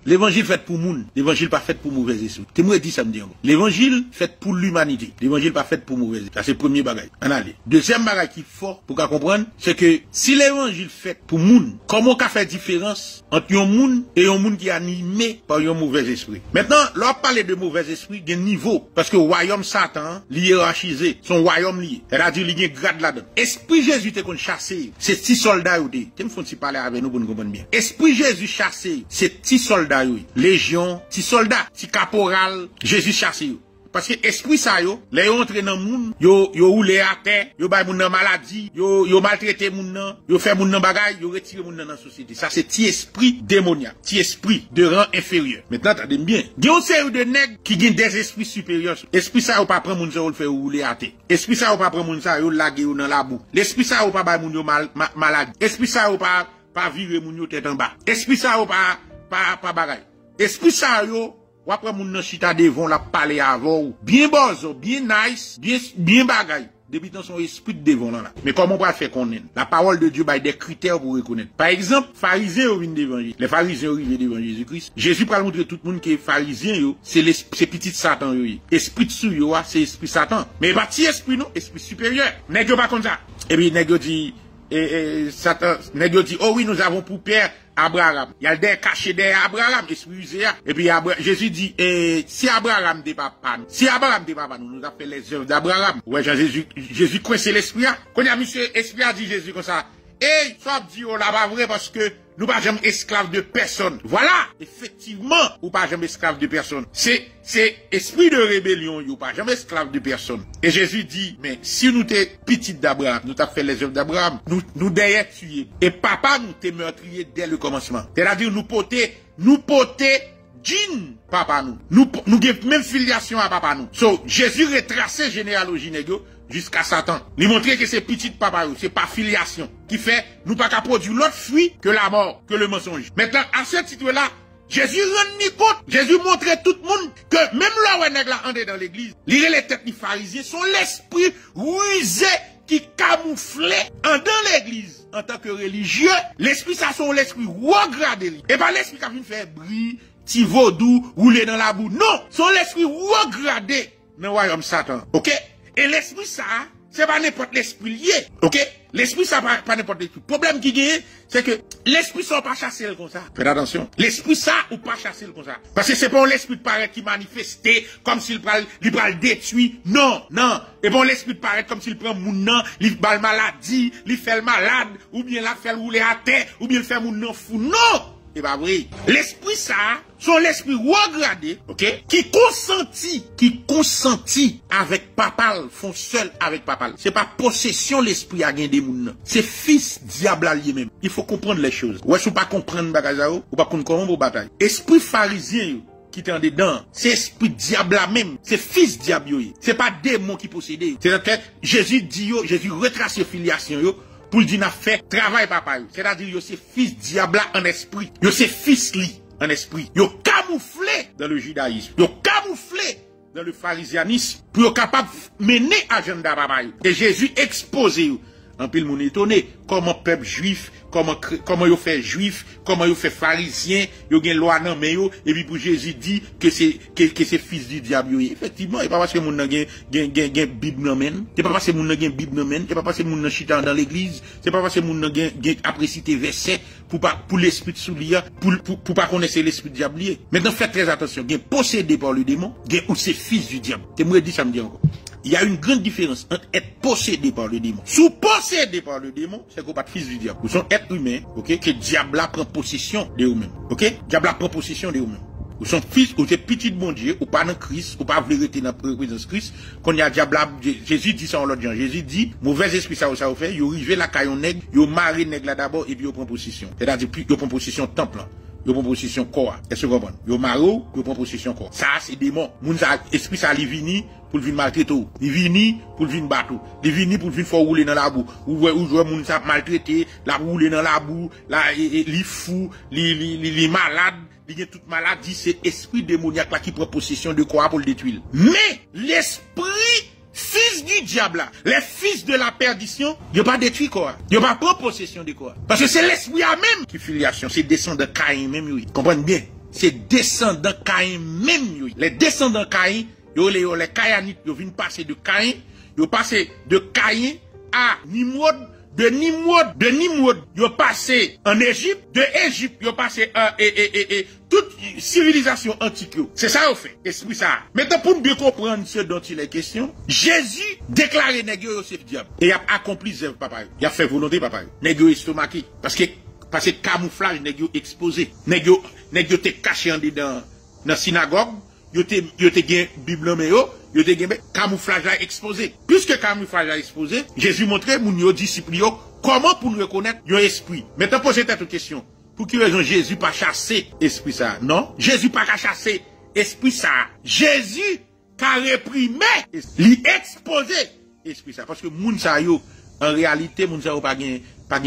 L'évangile fait pour moun, l'évangile pas fait pour mauvais esprit. Tu me dis ça me dit encore. L'évangile fait pour l'humanité, l'évangile pas fait pour mauvais esprit. Ça c'est le premier bagage. En allez. Deuxième bagage qui est fort pour qu'on comprenne, c'est que si l'évangile fait pour moun, comment qu'on fait différence entre un moun et un moun qui est animé par un mauvais esprit. Maintenant, lorsqu'on parle de mauvais esprit, il y a un niveau parce que le royaume Satan, hiérarchisé, son royaume lié, c'est-à-dire il y a un grade là-dedans. Esprit Jésus te qu'on chassé, c'est 6 soldats ou des. Tu me fais parler avec nous pour nous comprendre bien. Esprit Jésus chassé, c'est 6 soldats ou légion, 6 soldats, 6 caporal, Jésus chassé ou. Parce que esprit ça yo, les yo entre dans moun, yo roule à terre, yo bay moun nan maladie, yo maltraité moun nan, yo fait moun nan bagay, yo retire moun nan dans société. Ça c'est ti esprit démoniaque, ti esprit de rang inférieur. Maintenant attendez bien. Il y a une série de nègres qui ont des esprits supérieurs. Esprit ça yo pas prendre moun ça yo le faire rouler à terre. Esprit ça yo pas prendre moun ça yo laguer yo dans la boue. L'esprit ça yo pas bay moun yo malade. Esprit ça yo pas virer moun yo tête en bas. Esprit ça yo pas bagay. Esprit ça yo ou après moun nan chita devant la parler avant bien bozo, bien nice, bien bagay. Depuis dans son esprit devant là. Mais comment on peut faire connaître? La parole de Dieu a des critères pour reconnaître. Par exemple, pharisiens au d'évangile. Les pharisiens au devant Jésus-Christ. Jésus peut montrer tout le monde qui est pharisien yo, c'est petit Satan yo. Esprit sous yo, c'est esprit Satan. Mais pas petit esprit non, esprit supérieur. Nèg yo pas comme ça. Et puis nèg yo dit Satan, nèg yo dit oh oui, nous avons pour père Abraham. Il y a des cachés derrière Abraham, excusez. Et puis Jésus dit, si Abraham n'est pas nous, si Abraham n'est pas nous, nous avons fait les œuvres d'Abraham. Ouais, Jésus coince l'esprit. Quand il y a monsieur esprit a dit Jésus comme ça, ça dit on là pas vrai parce que nous pas jamais esclaves de personne. Voilà, effectivement, ou pas jamais esclaves de personne. C'est esprit de rébellion, ou pas jamais esclaves de personne. Et Jésus dit, mais si nous t'es petit d'Abraham, nous t'as fait les œuvres d'Abraham, nous derrière tuer. Et papa nous t'es meurtrier dès le commencement. C'est-à-dire nous porter djinn papa nous. Nous avons même filiation à papa nous. So, Jésus retracé généalogie négo jusqu'à Satan. Il montrer que c'est petit papa, c'est pas filiation. Qui fait, nous pas qu'à produire l'autre fruit que la mort, que le mensonge. Maintenant, à ce titre-là, Jésus rend ni compte. Jésus montrait tout le monde que même là où un nègre là dans l'église, lire les têtes des pharisiens sont l'esprit rusé qui camouflait dans l'église en tant que religieux. L'esprit, ça sont l'esprit regradé. Et pas l'esprit qui a fait faire brille, petit vaudou, rouler dans la boue. Non, sont l'esprit regradé dans le royaume Satan. Ok? Et l'esprit ça, c'est pas n'importe l'esprit lié. Ok? L'esprit ça, pas n'importe l'esprit. Le problème qui gagne, c'est que l'esprit ça, pas chasser le comme ça. Faites attention. L'esprit ça, ou pas chasser le comme ça. Parce que c'est pas l'esprit de paraître qui manifestait comme s'il le détruit. Non, non. Et bon, l'esprit de paraître comme s'il prend moun nan, il bat maladie, il fait le malade, ou bien la fait rouler à terre, ou bien il fait moun nan fou. Non! C'est pas vrai. L'esprit ça, sont l'esprit regradé, ok, qui consentit avec papal, font seul avec papal. C'est pas possession l'esprit à gagner des moun. C'est fils diable à lui-même. Il faut comprendre les choses. Ouais, si vous pas comprendre bagazao, ou pas comprendre vos batailles. Esprit pharisien, qui est en dedans, c'est esprit diable là même, c'est fils diable yo. C'est pas démon qui possède. C'est-à-dire Jésus dit yo, Jésus retrace filiation yo. Pour le dire, n'a fait travail papa. C'est-à-dire, yo c'est fils diable en esprit. Yo c'est fils li en esprit. Yo camouflé dans le judaïsme. Yo camouflé dans le pharisianisme. Pour être capable de mener agenda papa. Et Jésus exposé. En pile moun étonné. Comment peuple juif, comment yo fait juif, comment yo fait pharisien, yo gen loi nan men yo, et puis pour Jésus dit que c'est fils du diable. Effectivement, et pas parce que moun nan gen Bible nan men, c'est pas parce que moun nan gen Bible nan men, c'est pas parce que moun nan chita dans l'église, c'est pas parce que moun nan gen après citer verset pour l'esprit de soulia, pour pas connaître l'esprit du diable. Maintenant faites très attention, gen possédé par le démon, gen ou c'est fils du diable. C'est moi dit ça me dit encore. Il y a une grande différence entre être possédé par le démon. Sous possédé par le démon, c'est qu'on pas de fils du diable. Vous sont être humain, ok, que diable prend possession de vous-même. Ok? Diable prend possession de vous-même. Vous sont fils, ou c'est petit de bon Dieu, ou pas dans Christ, ou pas vouloir être dans la présence de Christ. Quand il y a diable, Jésus dit ça en l'autre genre. Jésus dit, mauvais esprit ça vous fait, vous arrivez la caillon nègre, vous marrez nègre là d'abord, et puis vous prend possession. C'est-à-dire, puis vous prend possession temple. Yo prend possession corps. Est-ce que vous comprenez? Yo maro, yo prend possession corps. Ça, c'est démon. Moun ça, esprit ça, li vini pour le vin maltraiter. Li vini pour le vin battre. Li vini pour le vin faire rouler dans la boue. Ou jouer moun ça maltraiter, la rouler dans la boue, li fou, li malade. Il y a toute maladie, c'est esprit démoniaque là qui prend possession de corps pour le détruire. Mais, l'esprit fils du diable là, les fils de la perdition, ils n'ont pas détruit quoi. Ils n'ont pas pris possession de quoi. Parce que c'est l'esprit à même qui filiation, c'est descend de Caïn même, oui. Comprenez bien. c'est descendants Caïn même yo. Les descendants Caïn, les Caïnites, yo viennent passer de Caïn, yo passé de Caïn à Nimrod, de Nimrod, yo passé en Égypte, de Égypte, yo passé toute civilisation antique. C'est ça au fait, esprit ça. Maintenant pour bien comprendre ce dont il est question, Jésus déclaré nèg yo c'est diable. Et il a accompli ses papa. Il a fait volonté papa. Nèg yo estomaqué parce que camouflage nèg yo exposé. Nèg yo te caché en dedans dans synagogue, yo te gen Bible mais yo te gen camouflage là exposé. Puisque camouflage là exposé, Jésus montrait moun yo disciples yo comment pour nous reconnaître yon esprit. Maintenant posez cette question. Pour qui raison Jésus pas chasser esprit ça? Non, Jésus pas chasser esprit ça. Jésus qu'a réprimé, li exposé esprit ça parce que moun sa yo en réalité moun sa yo pas gen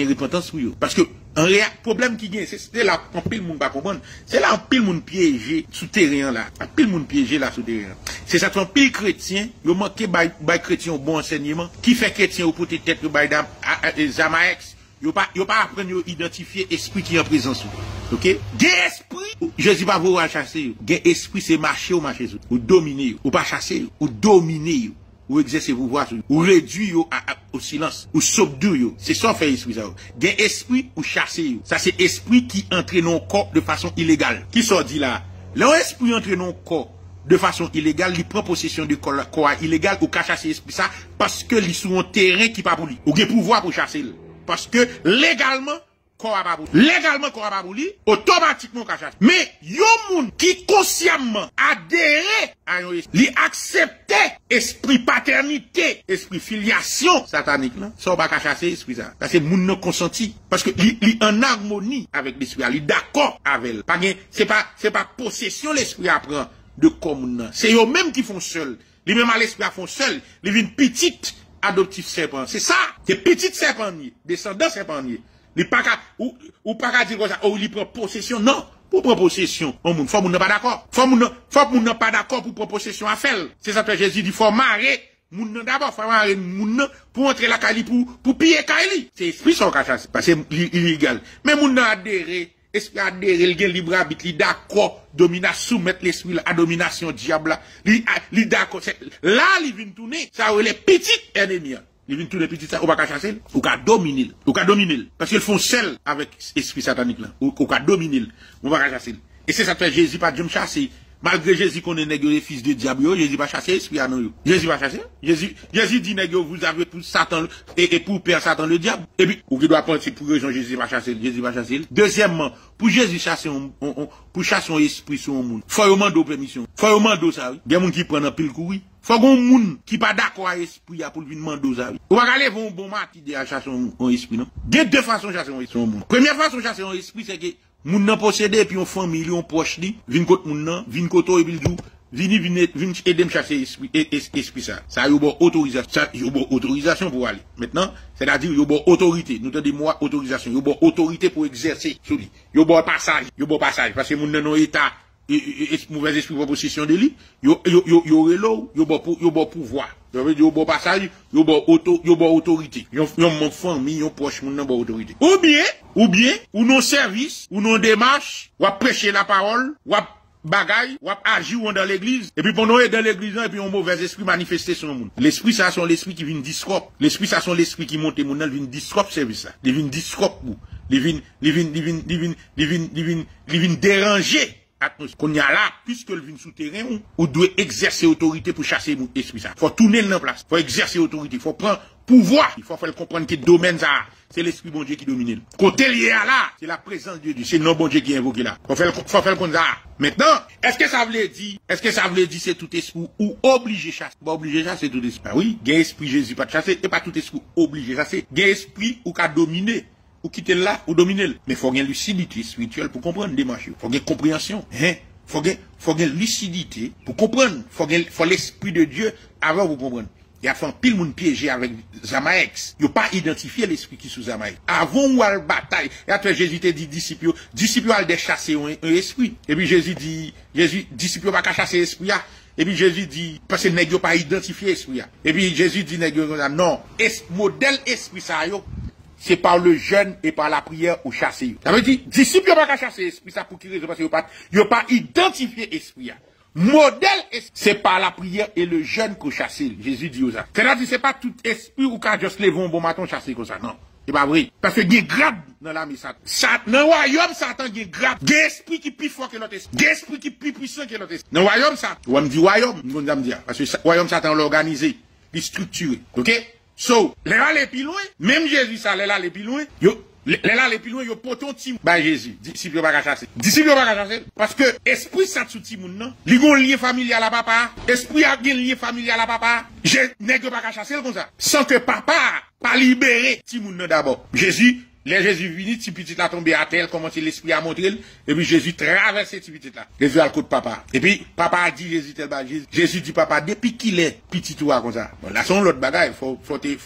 repentance pour yo parce que un problème qui gagne, c'est là en pile moun pas comprendre. C'est là en pile moun piégé souterrain là. En pile moun piégé là souterrain. C'est ça en pile chrétien, yo manqué bay chrétien au bon enseignement qui fait chrétien au pote tête yo bay Zamaex. Yo pas apprendre yo identifier esprit qui en présence. OK? Gen esprit, Jésus pas vous chasser. Gen esprit c'est marcher ou dominer ou pas chasser ou dominer ou exercer pouvoir ou réduire au silence ou subduire. C'est ça fait esprit ça. Gen esprit ou chasser. Ça c'est esprit qui entre dans corps de façon illégale. Qui sort dit là? L'esprit entre dans corps de façon illégale, il prend possession du corps illégal ou chasser esprit ça parce que il sur un terrain qui pas pour lui. Ou gen pouvoir pour chasser. Parce que légalement corps pas pour lui, automatiquement cache. Mais yon moun qui consciemment adhéré à yon esprit, li accepté esprit paternité, esprit filiation satanique là, ça pas chasser esprit ça. Parce que moun non consenti parce que li en harmonie avec l'esprit, li d'accord avec. Pas c'est pas possession l'esprit apprend de comme c'est eux même qui font seul. Li même à l'esprit font seul, li vinn petite adoptif serpent. C'est ça, c'est petite serpent, descendant serpent. Il pas ou pas dire comme ça, ou il prend possession. Non, pour prendre possession, faut moun pas d'accord. Faut moun pas d'accord pour prendre possession à faire. C'est ça que Jésus dit faut marrer moun d'abord, faut marrer moun pour entrer la Kali pour piller Kali. C'est esprit son cache parce que illégal. Mais moun adhéré, esprit adhéré, il gagne libre arbitre, il d'accord domination soumettre l'esprit à domination diable. Il d'accord là il vient tourner, ça les petits ennemis. Ils viennent tous les petits ça, ou pas chasser, ou qu'à dominer, parce qu'ils font seul avec esprit satanique là, ou qu'à dominer, ou pas chasser. Et c'est ça que Jésus pas de chasser. Malgré Jésus qu'on est nègre fils de diable, Jésus pas chasser esprit à nous. Jésus pas chasser. Jésus dit nègre vous avez pour Satan et pour père Satan le diable. Et puis ou qui doit penser pour raison Jésus pas chasser, Jésus pas chasser. Deuxièmement, pour Jésus chasser pour chasser un esprit sur un monde. Faut demander permission. Faut demander ça. Il y a monde qui prend un pile courir. Faut qu'on moun qui pas d'accord avec esprit pour lui demander ça. Ou va aller un bon matin de chasser un esprit non. Il y a deux façons de chasser un esprit. Première façon de chasser un esprit c'est que moun nan possédé puis on famille on proche li vinn côté moun nan vinn côté et puis vinn aider me chasser esprit ça yo bon autorisation pour aller maintenant c'est-à-dire yo bon autorité nous tendez moi autorisation yo bon autorité pour exercer sur lui yo bon passage parce que moun nan non état mauvais esprit pour possession de lui yo relo yo bon pouvoir yo bon passage yo bon autorité yo mon famille yo proche moun nan bon autorité ou bien ou non service ou non démarche ou prêcher la parole ou bagaille ou agir dans l'église et puis pendant dans l'église et puis un mauvais esprit manifesté sur le monde l'esprit ça sont l'esprit qui vient disropt l'esprit ça sont l'esprit qui monte moun nan vient disropt service ça il vient disropt il vient déranger qu'on y a là, puisque le vin souterrain, on doit exercer autorité pour chasser mon esprit ça. Faut tourner le place. Faut exercer autorité. Faut prendre pouvoir. Il faut faire comprendre que le domaine ça, c'est l'esprit bon Dieu qui domine. Côté lié à là, c'est la présence de Dieu. C'est le nom bon Dieu qui est invoqué là. Faut faire comme ça. Maintenant, est-ce que ça veut dire c'est tout esprit ou obligé chasser? Pas obligé chasser tout esprit. Oui, gain esprit Jésus pas de chasser et pas tout esprit obligé chasser. Gain esprit ou qu'à dominer. Ou quitter là, ou dominer. Mais faut une lucidité spirituelle pour comprendre des marches. Faut une compréhension. Faut une lucidité pour comprendre. Faut l'esprit de Dieu avant vous comprendre. Il y a fait un pile moun piégé avec Zamaex. Il n'y a pas identifié l'esprit qui sous Zamaex. Avant ou à la bataille, et après Jésus te dit disciples a de chasser un esprit. Et puis Jésus, disciples pas qu'à chasser l'esprit. Et puis Jésus dit, parce que nèg yo pas identifié l'esprit. Et puis Jésus dit nèg yo non, modèle esprit ça yo. c'est par le jeûne et par la prière ou chasser. Ça veut dire, disciples pas qu'à chasser esprit, ça pour qui raison? Parce qu'ils n'ont pas identifié esprit. Modèle, c'est par la prière et le jeûne qu'on chasse. Jésus dit ça. C'est-à-dire, c'est pas tout esprit ou qu'à juste lever un bon matin chasser comme ça. Non. C'est pas vrai. Parce que il y a grade dans l'armée Satan. Dans le royaume, Satan, il y a grade. Il y a esprit qui est plus fort que l'autre esprit. Il y a esprit qui est plus puissant que l'autre esprit. Dans le royaume, Satan. On me dit royaume, je me dire. Parce que le royaume, Satan l'a organisé. Il est structuré. OK? So, les là, les plus loin, même Jésus, ça, les là, les plus loin, les là, les plus loin, yo poton tim. Bah, Jésus, disciple pas chasser. Disciple pas chasser. Parce que, esprit, ça, sous timoun, non? Li gon lien familial à papa. Esprit a gen lien familial à papa. Nèg pas chasser comme ça. Sans que papa, pas libéré timoun, non, d'abord. Jésus, les Jésus vini, ti petit la tombé à terre, commencé l'esprit à montrer, et puis Jésus traverse ti petit là. Jésus a le coup de papa. Et puis, papa a dit Jésus tel bas, Jésus dit papa, depuis qu'il est petit toi comme ça. Bon, là, son l'autre bagaille, faut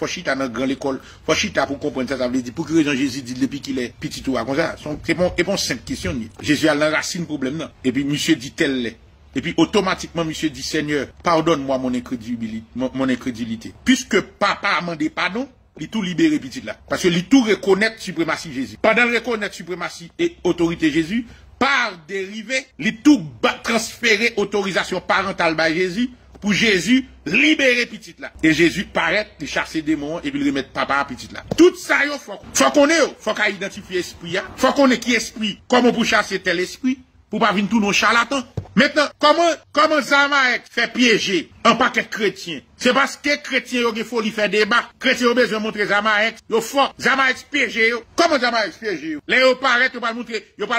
chita dans grande école, faut chita pour comprendre ça, ça veut dire, pour que raison Jésus dit depuis qu'il est petit toi comme ça. C'est bon, réponse simple question, Jésus a l'enracine problème, non. Et puis, monsieur dit tel l'est. Et puis, automatiquement, monsieur dit, Seigneur, pardonne-moi mon incrédulité. Puisque papa a demandé pardon, il tout libéré petit là. Parce que il tout reconnaître suprématie Jésus. Pendant reconnaître suprématie et autorité Jésus, par dérivé, il tout transférer autorisation parentale par Jésus, pour Jésus libérer petit là. Et Jésus paraît, il chasser des démons et puis il remettre papa à petit là. Tout ça, faut qu'on ait, faut qu'on identifie l'esprit, faut qu'on ait qui esprit, comment pour chasser tel esprit, pour pas venir tout nos charlatans. Maintenant, comment Zamaek fait piéger un paquet de chrétiens? C'est parce que chrétiens, il faut lui faire débat. Chrétiens ont besoin de montrer Zamaek. Yo fort, Zamaek piéger. Comment Zamaek piéger? Les yo paraît, yo pas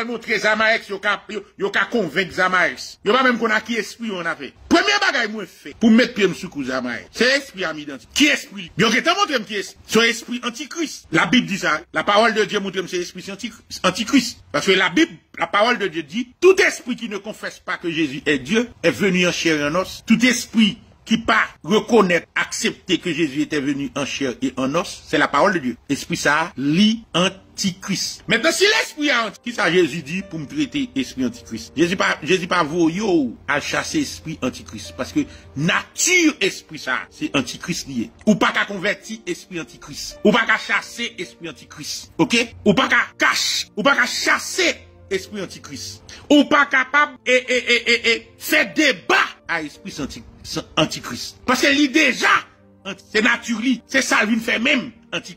le montrer Zamaek, yo ka convaincre Zamaek. Yo pas même qu'on a qui esprit on a fait. Premier bagage moi fait pour mettre pied sous cou Zamaek. C'est esprit à m'identifier. Qui esprit? Yo qui t'a montré qui esprit? C'est esprit antichrist. La Bible dit ça. La parole de Dieu montre que c'est esprit antichrist. Parce que la Bible, la parole de Dieu dit, tout esprit qui ne confesse pas que Jésus est Dieu est venu en chair et en os. Tout esprit qui pas reconnaître, accepter que Jésus était venu en chair et en os, c'est la parole de Dieu. Esprit ça, antichrist. Maintenant, si l'esprit a antichrist, ça Jésus dit pour me traiter esprit antichrist. Jésus pas voyou à chasser esprit antichrist. Parce que nature esprit ça, c'est antichrist lié. Ou pas qu'à convertir esprit antichrist. Ou pas qu'à chasser esprit antichrist. Ok? Ou pas qu'à cacher. Ou pas qu'à chasser esprit antichrist. Ou pas capable faire débat à esprit antichrist. Parce que lui déjà, c'est naturel, c'est ça lui fait même.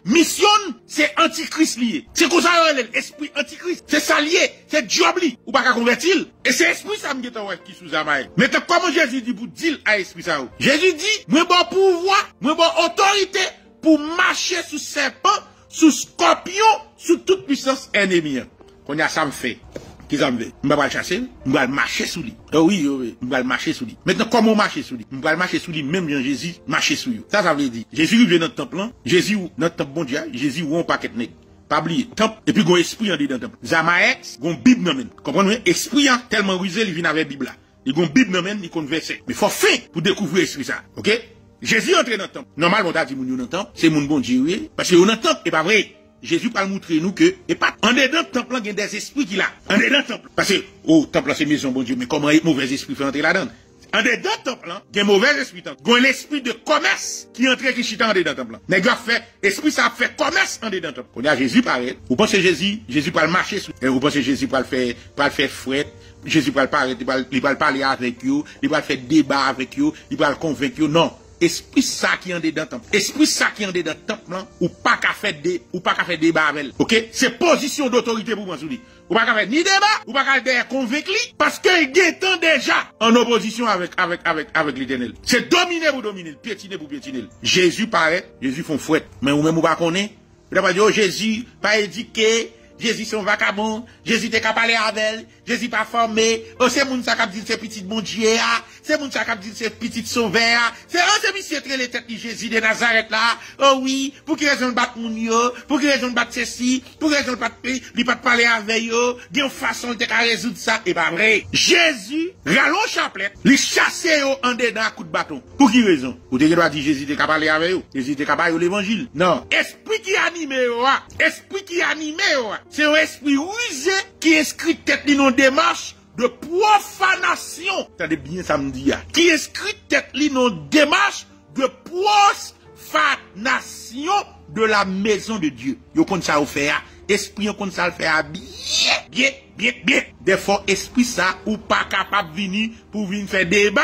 Mission, c'est antichrist lié. C'est comme ça l'esprit antichrist. C'est ça lié, c'est job li. Ou pas qu'à convertir. Et c'est esprit ça m'geta qui sous Zamaek. Maintenant, comment Jésus dit pour dire à esprit ça? Jésus dit, moi bon pouvoir, moi bon autorité pour marcher sous serpent, sous scorpion, sous toute puissance ennemie. Qu'on a ça me fait. Qui ça me fait? Je vais le chasser, je vais marcher sous lui. Oh oui, je vais marcher sous lui. Maintenant, comment marcher sous lui? Je vais marcher sous lui, même Jean Jésus, marcher sous lui. Ça veut dire, Jésus vient dans le temple, Jésus, notre temple bon Dieu, Jésus ou un paquet de nègres. Pas oublier, temple, et puis il y a un esprit en dedans dans le temple. Zamaek, il y a une Bible dans le comprenez? Esprit, tellement rusé, il vient avec la Bible là. Il y a une Bible dans le il compte verset. Mais il faut faire pour découvrir l'esprit ça. Ok? Jésus entre dans le temple. Normalement, on a dit, mon dans le temple, c'est mon bon Dieu, parce que dans le temple, c'est pas vrai. Jésus parle montrer nous que, et pas, en dedans le temple, il y a des esprits qui là. En dedans le temple. Parce que, oh, temple c'est maison, bon Dieu, mais comment un mauvais esprit fait entrer là-dedans? En dedans le temple, il y a un mauvais esprit. Il y a un esprit de commerce qui entre qui chita en dedans le temple. Mais fait, esprit ça fait commerce en dedans le temple. On a Jésus pareil. Vous pensez Jésus parle marcher sur, et vous pensez Jésus parle faire fouette. Jésus parle parler, il parle parler avec vous, il parle faire débat avec vous, il parle convaincre vous. Non. Esprit ça qui en dedans temple. Esprit ça qui en dedans temple ou pas qu'à faire débat avec. OK? C'est position d'autorité pour moi souli. Ou pas qu'à faire ni débat, ou pas qu'à faire convaincre parce que il est temps déjà en opposition avec l'Éternel. C'est dominer pour dominer, piétiner pour piétiner. Jésus paraît, Jésus font fouette, mais ou même ou pas connaît. Vous pas dire Jésus pas éduqué, Jésus son vagabond, Jésus t'es capable avec elle, Jésus pas formé, oh c'est moun ça cap dit c'est petit bon Dieu, c'est moun ça cap dit c'est petit sauveur, c'est monsieur très les têtes de Jésus de Nazareth là, oh oui, pour qui raison de battre moun yo, pour qui raison de battre ceci, pour qui raison de battre, li pas parler avec yo, d'une façon de résoudre ça, et pas vrai. Jésus, rallon chapelet, li chasse yo en dedans à coup de bâton. Pour qui raison? Ou te doit dire Jésus t'es capable avec yo, Jésus t'es capable l'évangile. Non, esprit qui anime yo, esprit qui anime yo. C'est un esprit rusé qui inscrit tête dans une démarche de profanation. Attendez bien ça me dit. Qui inscrit tête dans une démarche de profanation de la maison de Dieu. Yo kon ça ou fait, esprit kon ça le fait bien. Des fois, esprit ça, ou pas capable de venir pour venir faire débat.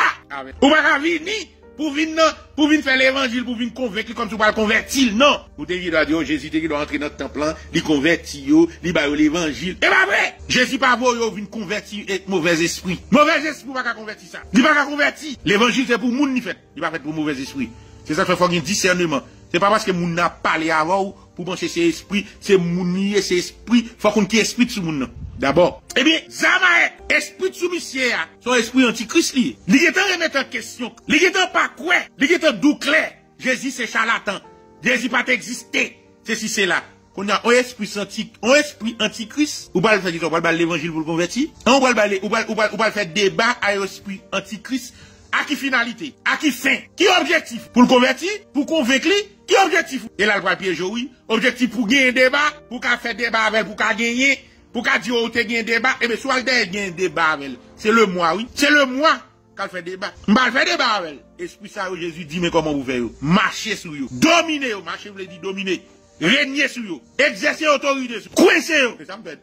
Ou pas venir pour venir faire l'évangile, pour venir convaincre comme tu vas le convertir. Non. Ou te dit, Jésus te doit entrer dans le temple, il convertit, il va l'évangile. Et pas vrai. Jésus pas vous, il venir convertir mauvais esprit. Mauvais esprit, pas convertir ça. Il va convertir. L'évangile, c'est pour moun, il fait. Il va fait pour mauvais esprit. C'est ça qu'il faut qu'il y ait un discernement. C'est pas parce que moun n'a parlé avant pour penser ses esprits, c'est moun nier ses esprits, faut qu'on ait esprit de ce moun. D'abord, eh bien, Zamae, esprit de soumission, son esprit antichrist lié. Il est en remettre en question. Il est en pas quoi. Il est en doux clair. Jésus c'est charlatan. Jésus pas existé. Ceci c'est là. Qu'on a un esprit antichrist. Ou pas le faire, ou pas l'évangile pour le convertir. On va faire débat à l'esprit antichrist. À qui finalité? À qui fin? Qui objectif? Pour le convertir? Pour convaincre? Qui objectif? Et là, le va piéger, oui. Objectif pour gagner un débat, pour qu'à faire débat avec, pour qu'à gagner, pour qu'à dire, oh, t'es gagné un débat, eh bien, soit il gagné un débat avec. C'est le moi, oui. C'est le moi qu'à fait débat. M'ba fait débat avec. Esprit ça, Jésus dit, mais comment vous faites? Marchez sur vous. Dominez, marchez, vous voulez dire dominer. Régner sur vous. Exercer autorité sur vous. Coincez, vous. C'est ça, me fait.